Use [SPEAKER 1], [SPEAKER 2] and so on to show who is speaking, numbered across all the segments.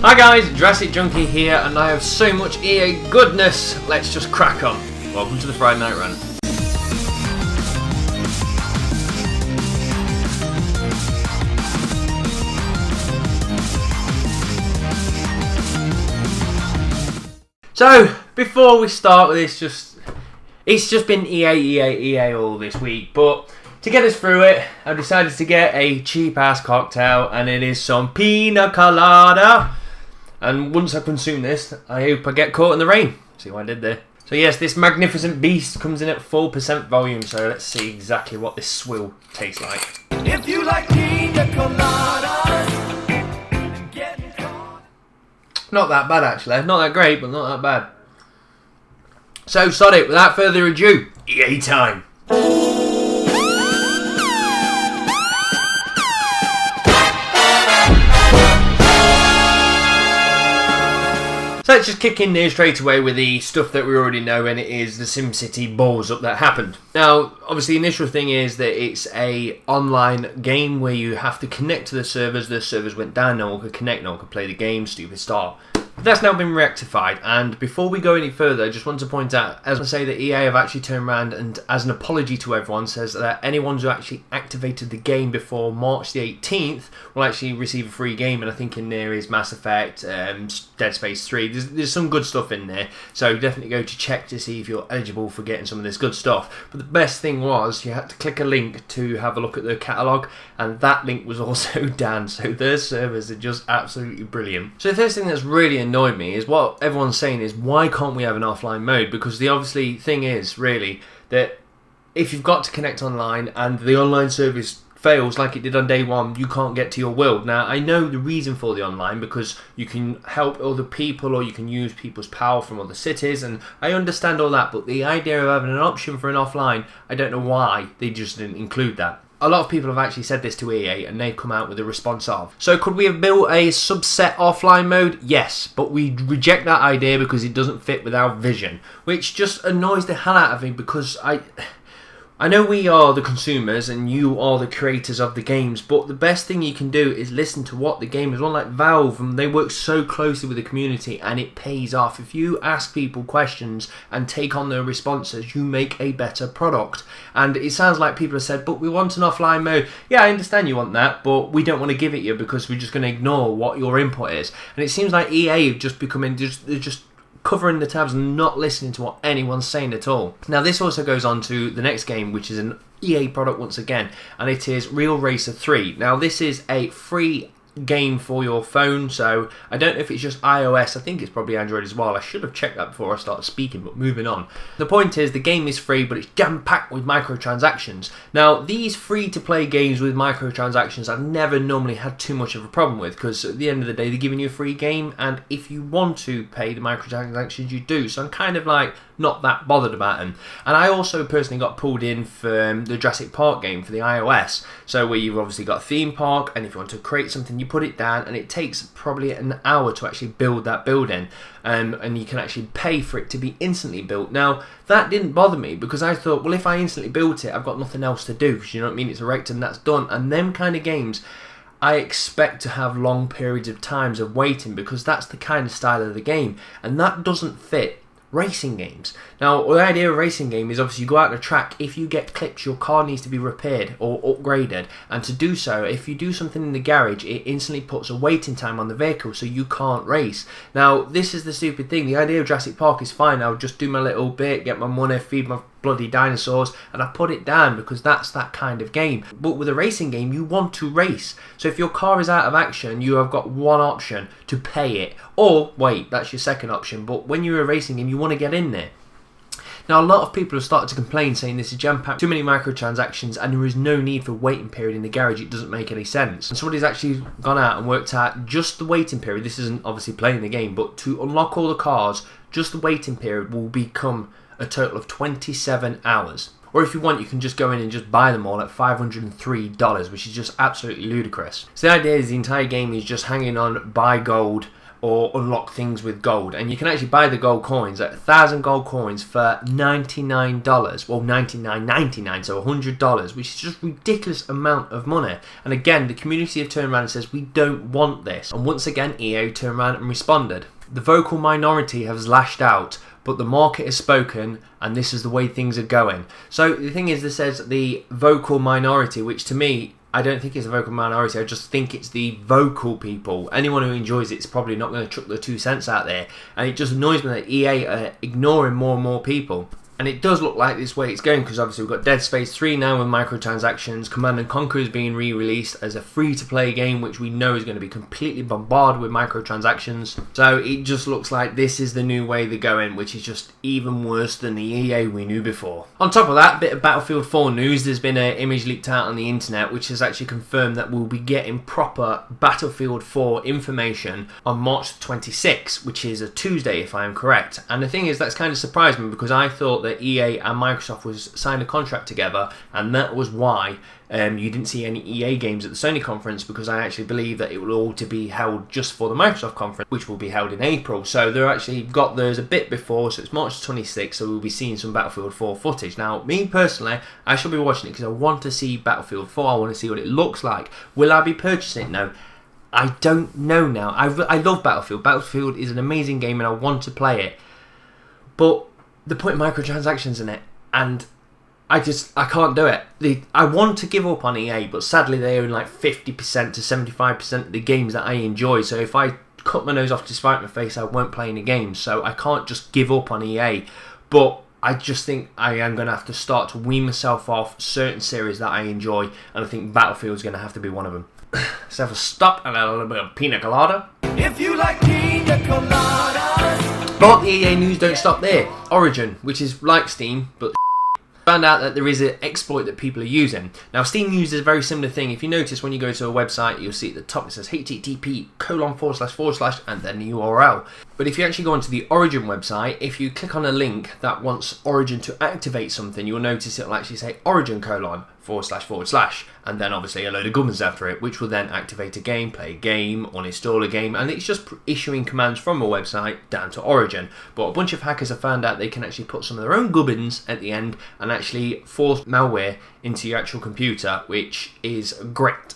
[SPEAKER 1] Hi guys, Jurassic Junkie here, and I have so much EA goodness. Let's just crack on. Welcome to the Friday Night Rant. So, before we start with this, it's just been EA all this week, but to get us through it, I've decided to get a cheap-ass cocktail, and it is some pina colada. And once I consume this, I hope I get caught in the rain. See what I did there? So yes, this magnificent beast comes in at 4% volume, so let's see exactly what this swill tastes like. If you like pina coladas, get caught. Not that bad actually, not that great, but not that bad. So sod it, without further ado, EA time. So let's just kick in there straight away with the stuff that we already know, and it is the SimCity balls up that happened. Now, obviously the initial thing is that it's a online game where you have to connect to the servers went down, no one could connect, no one could play the game, stupid start. But that's now been rectified, and before we go any further, I just want to point out, as I say, that EA have actually turned around and, as an apology to everyone, says that anyone who actually activated the game before March the 18th will actually receive a free game, and I think in there is Mass Effect, Dead Space 3, there's some good stuff in there, so definitely go to check to see if you're eligible for getting some of this good stuff. But the best thing was, you had to click a link to have a look at the catalogue, and that link was also down, so their servers are just absolutely brilliant. So the first thing that's really annoyed me is what everyone's saying is, why can't we have an offline mode? Because the obviously thing is really that if you've got to connect online and the online service fails like it did on day one, you can't get to your world. Now I know the reason for the online, because you can help other people or you can use people's power from other cities, and I understand all that, but the idea of having an option for an offline, I don't know why they just didn't include that. A lot of people have actually said this to EA and they've come out with a response of, so could we have built a subset offline mode? Yes, but we reject that idea because it doesn't fit with our vision, which just annoys the hell out of me, because I know we are the consumers and you are the creators of the games, but the best thing you can do is listen to what the gamers want. Like Valve, and they work so closely with the community and it pays off. If you ask people questions and take on their responses, you make a better product. And it sounds like people have said, but we want an offline mode. Yeah, I understand you want that, but we don't want to give it you because we're just going to ignore what your input is. And it seems like EA have just becoming just covering the tabs and not listening to what anyone's saying at all. Now this also goes on to the next game, which is an EA product once again, and it is Real Racer 3. Now this is a free game for your phone, so I don't know if it's just iOS, I think it's probably Android as well. I should have checked that before I started speaking, but moving on. The point is, the game is free, but it's jam-packed with microtransactions. Now these free-to-play games with microtransactions I've never normally had too much of a problem with, because at the end of the day they're giving you a free game, and if you want to pay the microtransactions you do, so I'm kind of like not that bothered about them. And I also personally got pulled in for the Jurassic Park game for the iOS, so where you've obviously got a theme park, and if you want to create something you put it down, and it takes probably an hour to actually build that building, and you can actually pay for it to be instantly built. Now that didn't bother me, because I thought, well, if I instantly built it, I've got nothing else to do, because you know what I mean, it's erected and that's done. And them kind of games I expect to have long periods of times of waiting, because that's the kind of style of the game, and that doesn't fit racing games. Now the idea of a racing game is obviously you go out on a track, if you get clips your car needs to be repaired or upgraded, and to do so, if you do something in the garage, it instantly puts a waiting time on the vehicle, so you can't race. Now this is the stupid thing. The idea of Jurassic Park is fine, I'll just do my little bit, get my money, feed my bloody dinosaurs, and I put it down because that's that kind of game. But with a racing game, you want to race, so if your car is out of action, you have got one option: to pay it or wait. That's your second option. But when you're a racing game, you want to get in there. Now a lot of people have started to complain, saying this is jam-packed, too many microtransactions, and there is no need for waiting period in the garage, it doesn't make any sense. And somebody's actually gone out and worked out just the waiting period. This isn't obviously playing the game, but to unlock all the cars, just the waiting period will become a total of 27 hours. Or if you want, you can just go in and just buy them all at $503, which is just absolutely ludicrous. So the idea is the entire game is just hanging on buy gold or unlock things with gold. And you can actually buy the gold coins at 1,000 gold coins for $99. Well, $99.99, so $100, which is just a ridiculous amount of money. And again, the community have turned around and says, we don't want this. And once again, EA turned around and responded. The vocal minority has lashed out, but the market has spoken, and this is the way things are going. So the thing is, this says the vocal minority, which to me, I don't think it's a vocal minority. I just think it's the vocal people. Anyone who enjoys it is probably not going to chuck their 2 cents out there. And it just annoys me that EA are ignoring more and more people. And it does look like this way it's going, because obviously we've got Dead Space 3 now with microtransactions. Command & Conquer is being re-released as a free-to-play game, which we know is going to be completely bombarded with microtransactions. So it just looks like this is the new way they're going, which is just even worse than the EA we knew before. On top of that, a bit of Battlefield 4 news. There's been an image leaked out on the internet, which has actually confirmed that we'll be getting proper Battlefield 4 information on March 26, which is a Tuesday, if I am correct. And the thing is, that's kind of surprised me, because I thought that EA and Microsoft was signed a contract together, and that was why you didn't see any EA games at the Sony conference, because I actually believe that it will all to be held just for the Microsoft conference, which will be held in April. So they're actually got theirs a bit before, so it's March 26th, so we'll be seeing some Battlefield 4 footage. Now, me personally, I shall be watching it because I want to see Battlefield 4, I want to see what it looks like. Will I be purchasing it? No. I don't know now. I love Battlefield. Battlefield is an amazing game and I want to play it. But they're putting microtransactions in it, and I can't do it. I want to give up on EA, but sadly they own like 50% to 75% of the games that I enjoy. So if I cut my nose off to spite my face, I won't play any games. So I can't just give up on EA. But I just think I am going to have to start to wean myself off certain series that I enjoy, and I think Battlefield's going to have to be one of them. Let's have a stop and a little bit of pina colada. If you like pina coladas. But the EA news don't stop there. Origin, which is like Steam, but found out that there is an exploit that people are using. Now, Steam uses a very similar thing. If you notice, when you go to a website, you'll see at the top it says http:// and then the URL. But if you actually go onto the Origin website, if you click on a link that wants Origin to activate something, you'll notice it'll actually say origin:// and then obviously a load of gubbins after it, which will then activate a game, play a game, uninstall a game, and it's just issuing commands from a website down to Origin. But a bunch of hackers have found out they can actually put some of their own gubbins at the end and actually force malware into your actual computer, which is great.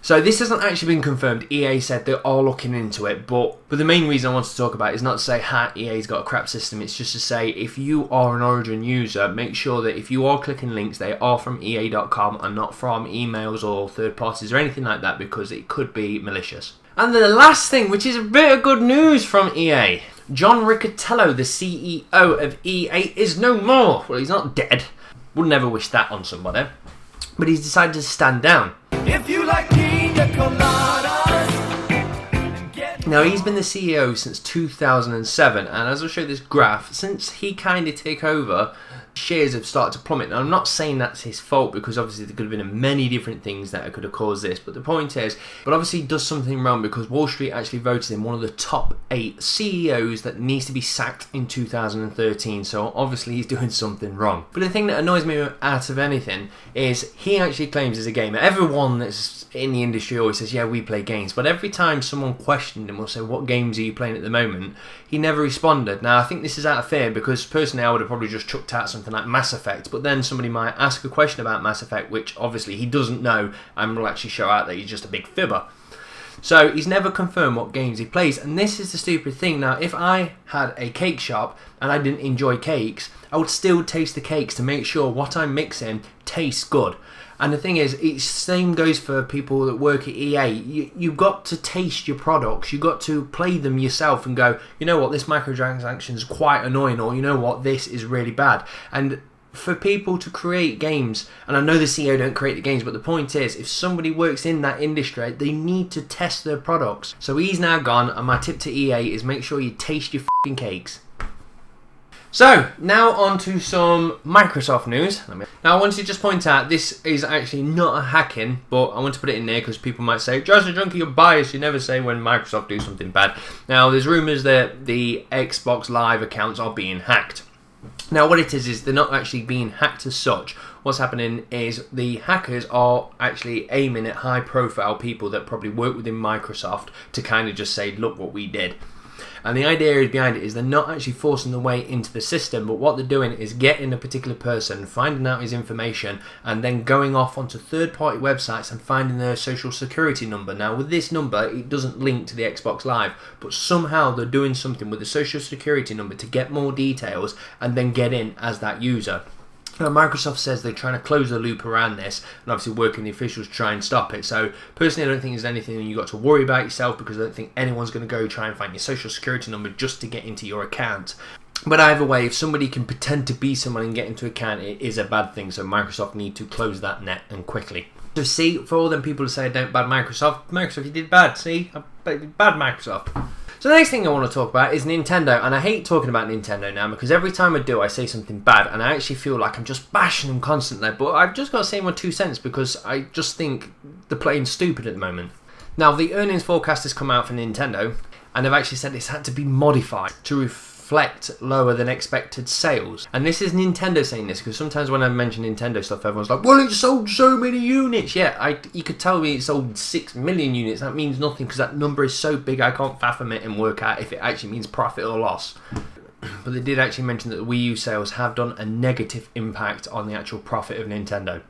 [SPEAKER 1] So this hasn't actually been confirmed. EA said they are looking into it, but the main reason I want to talk about it is not to say, EA's got a crap system. It's just to say, if you are an Origin user, make sure that if you are clicking links, they are from EA.com and not from emails or third parties or anything like that, because it could be malicious. And the last thing, which is a bit of good news from EA. John Riccitiello, the CEO of EA, is no more. Well, he's not dead. Would never wish that on somebody. But he's decided to stand down. If you like pina coladas. Now, he's been the CEO since 2007, and as I'll show this graph, since he kind of took over, shares have started to plummet. Now, I'm not saying that's his fault, because obviously there could have been many different things that could have caused this, but the point is, but obviously he does something wrong, because Wall Street actually voted him one of the top 8 CEOs that needs to be sacked in 2013, so obviously he's doing something wrong. But the thing that annoys me out of anything is he actually claims he's a gamer. Everyone that's in the industry always says, yeah, we play games, but every time someone questioned him or say, what games are you playing at the moment, he never responded. Now, I think this is out of fear, because personally I would have probably just chucked out something like Mass Effect, but then somebody might ask a question about Mass Effect, which obviously he doesn't know, and will actually show out that he's just a big fibber. So he's never confirmed what games he plays, and this is the stupid thing. Now, if I had a cake shop and I didn't enjoy cakes, I would still taste the cakes to make sure what I'm mixing tastes good. And the thing is, the same goes for people that work at EA. You've got to taste your products. You've got to play them yourself and go, you know what, this microtransaction is quite annoying, or you know what, this is really bad. And for people to create games, and I know the CEO don't create the games, but the point is, if somebody works in that industry, they need to test their products. So he's now gone, and my tip to EA is make sure you taste your f***ing cakes. So, now on to some Microsoft news. Now, I want to just point out, this is actually not a hacking, but I want to put it in there because people might say, Josh the Junkie, you're biased. You never say when Microsoft do something bad. Now, there's rumours that the Xbox Live accounts are being hacked. Now what it is they're not actually being hacked as such. What's happening is the hackers are actually aiming at high profile people that probably work within Microsoft to kind of just say, look what we did. And the idea behind it is they're not actually forcing their way into the system, but what they're doing is getting a particular person, finding out his information, and then going off onto third-party websites and finding their social security number. Now, with this number, it doesn't link to the Xbox Live, but somehow they're doing something with the social security number to get more details and then get in as that user. Now, Microsoft says they're trying to close the loop around this and obviously working the officials to try and stop it. So personally, I don't think there's anything you've got to worry about yourself, because I don't think anyone's going to go try and find your social security number just to get into your account. But either way, if somebody can pretend to be someone and get into an account, it is a bad thing. So Microsoft need to close that net, and quickly. So see, for all them people who say don't bad Microsoft, you did bad. See, bad Microsoft. So the next thing I want to talk about is Nintendo, and I hate talking about Nintendo now because every time I do I say something bad and I actually feel like I'm just bashing them constantly, but I've just got to say my 2 cents because I just think they're playing stupid at the moment. Now the earnings forecast has come out for Nintendo, and they've actually said it's had to be modified to reflect lower than expected sales. And this is Nintendo saying this, because sometimes when I mention Nintendo stuff, everyone's like, well, it sold so many units. Yeah, you could tell me it sold 6 million units. That means nothing because that number is so big I can't fathom it and work out if it actually means profit or loss. But they did actually mention that the Wii U sales have done a negative impact on the actual profit of Nintendo.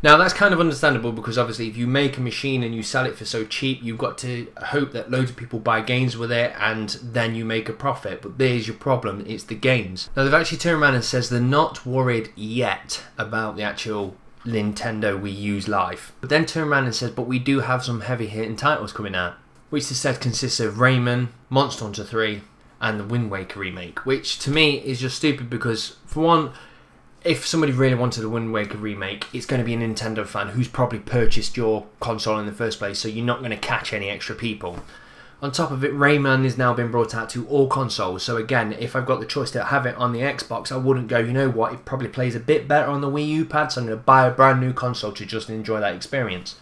[SPEAKER 1] Now that's kind of understandable, because obviously if you make a machine and you sell it for so cheap, you've got to hope that loads of people buy games with it and then you make a profit. But there's your problem, it's the games. Now they've actually turned around and says they're not worried yet about the actual Nintendo Wii U's life. But then turn around and says, but we do have some heavy hitting titles coming out, which they said consists of Rayman, Monster Hunter 3 and the Wind Waker remake, which to me is just stupid because, for one, if somebody really wanted a Wind Waker remake, it's going to be a Nintendo fan who's probably purchased your console in the first place, so you're not going to catch any extra people. On top of it, Rayman is now being brought out to all consoles, so again, if I've got the choice to have it on the Xbox, I wouldn't go, you know what, it probably plays a bit better on the Wii U pad, so I'm going to buy a brand new console to just enjoy that experience.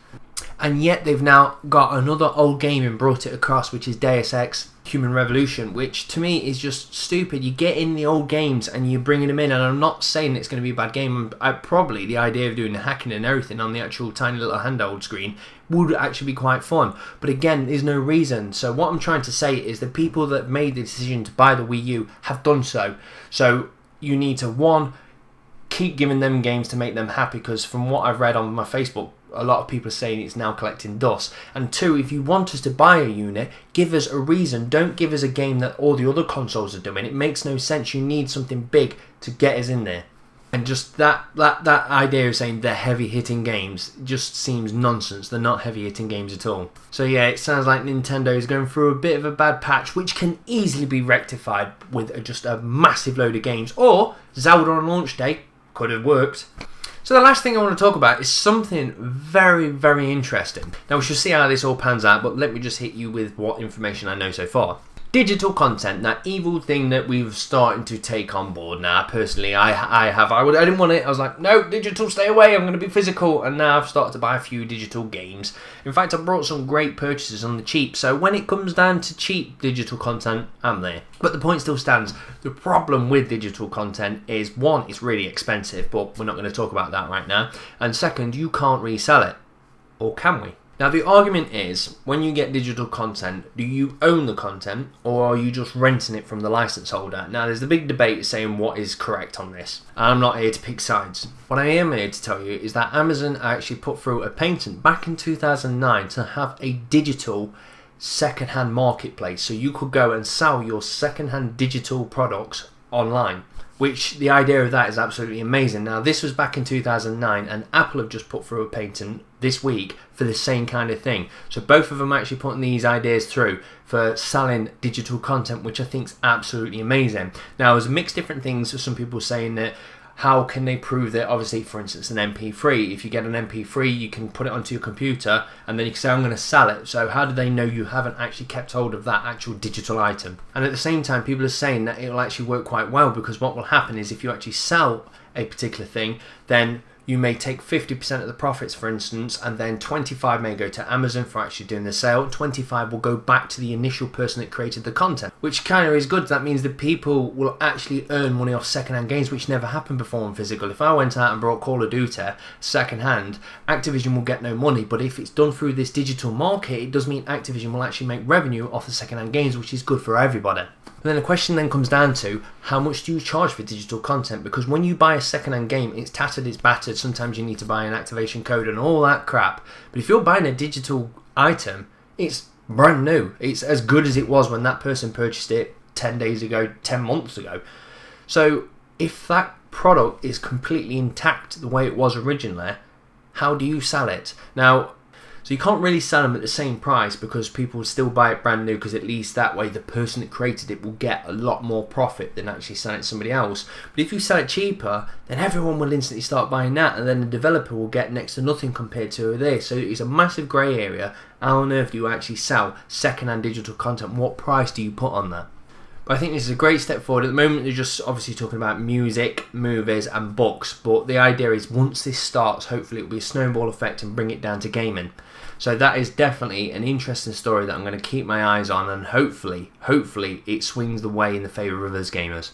[SPEAKER 1] And yet they've now got another old game and brought it across, which is Deus Ex Human Revolution, which to me is just stupid. You get in the old games and you're bringing them in, and I'm not saying it's going to be a bad game. Probably the idea of doing the hacking and everything on the actual tiny little handheld screen would actually be quite fun. But again, there's no reason. So what I'm trying to say is the people that made the decision to buy the Wii U have done so. So you need to, one, keep giving them games to make them happy, because from what I've read on my Facebook, a lot of people are saying it's now collecting dust. And two, if you want us to buy a unit, give us a reason. Don't give us a game that all the other consoles are doing. It makes no sense. You need something big to get us in there. And just that idea of saying they're heavy-hitting games just seems nonsense. They're not heavy-hitting games at all. So yeah, it sounds like Nintendo is going through a bit of a bad patch, which can easily be rectified with just a massive load of games. Or Zelda on launch day could have worked. So the last thing I want to talk about is something very, very interesting. Now we shall see how this all pans out, but let me just hit you with what information I know so far. Digital content, that evil thing that we've started to take on board now. Personally, I didn't want it. I was like, no, digital, stay away. I'm going to be physical. And now I've started to buy a few digital games. In fact, I brought some great purchases on the cheap. So when it comes down to cheap digital content, I'm there. But the point still stands. The problem with digital content is, one, it's really expensive, but we're not going to talk about that right now. And second, you can't resell it. Or can we? Now the argument is, when you get digital content, do you own the content or are you just renting it from the license holder? Now there's the big debate saying what is correct on this. I'm not here to pick sides. What I am here to tell you is that Amazon actually put through a patent back in 2009 to have a digital second-hand marketplace, so you could go and sell your second-hand digital products online. Which, the idea of that is absolutely amazing. Now, this was back in 2009, and Apple have just put through a patent this week for the same kind of thing. So both of them are actually putting these ideas through for selling digital content, which I think is absolutely amazing. Now, there's mixed different things. Some people saying that, how can they prove that? Obviously, for instance, an MP3, if you get an MP3, you can put it onto your computer and then you can say, I'm going to sell it. So how do they know you haven't actually kept hold of that actual digital item? And at the same time, people are saying that it will actually work quite well, because what will happen is if you actually sell a particular thing, then you may take 50% of the profits, for instance, and then 25 may go to Amazon for actually doing the sale. 25 will go back to the initial person that created the content, which kind of is good. That means that people will actually earn money off second-hand games, which never happened before in physical. If I went out and brought Call of Duty second-hand, Activision will get no money, but if it's done through this digital market, it does mean Activision will actually make revenue off the second-hand games, which is good for everybody. But then the question then comes down to, how much do you charge for digital content? Because when you buy a second-hand game, it's tattered, it's battered, sometimes you need to buy an activation code and all that crap. But if you're buying a digital item, it's brand new. It's as good as it was when that person purchased it 10 days ago, 10 months ago. So if that product is completely intact the way it was originally, how do you sell it? Now, so you can't really sell them at the same price because people will still buy it brand new, because at least that way the person that created it will get a lot more profit than actually selling it to somebody else. But if you sell it cheaper, then everyone will instantly start buying that, and then the developer will get next to nothing compared to this. So it's a massive grey area. How on earth do you actually sell second-hand digital content? What price do you put on that? But I think this is a great step forward. At the moment, they're just obviously talking about music, movies and books. But the idea is once this starts, hopefully it will be a snowball effect and bring it down to gaming. So that is definitely an interesting story that I'm going to keep my eyes on, and hopefully it swings the way in the favour of us gamers.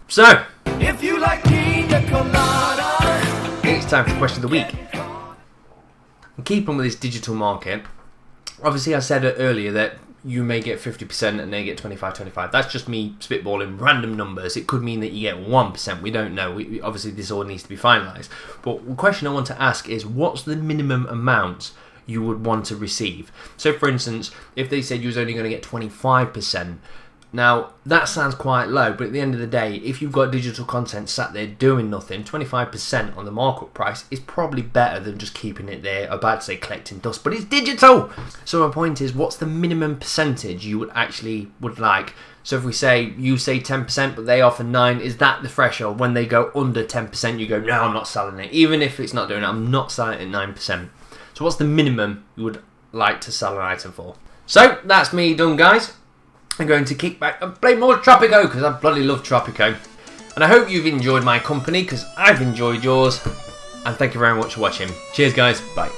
[SPEAKER 1] So, if you like pina colada, it's time for question of the week. And keeping with this digital market, obviously I said earlier that you may get 50% and they get 25. That's just me spitballing random numbers. It could mean that you get 1%. We don't know. Obviously this all needs to be finalised. But the question I want to ask is, what's the minimum amount you would want to receive? So for instance, if they said you was only going to get 25%, now that sounds quite low, but at the end of the day, if you've got digital content sat there doing nothing, 25% on the markup price is probably better than just keeping it there. I'm about to say collecting dust, but it's digital. So my point is, what's the minimum percentage you would like? So if we say, you say 10%, but they offer 9%, is that the threshold? When they go under 10%, you go, no, I'm not selling it. Even if it's not doing it, I'm not selling it at 9%. So what's the minimum you would like to sell an item for? So that's me done, guys. I'm going to kick back and play more Tropico, because I bloody love Tropico. And I hope you've enjoyed my company, because I've enjoyed yours. And thank you very much for watching. Cheers, guys. Bye.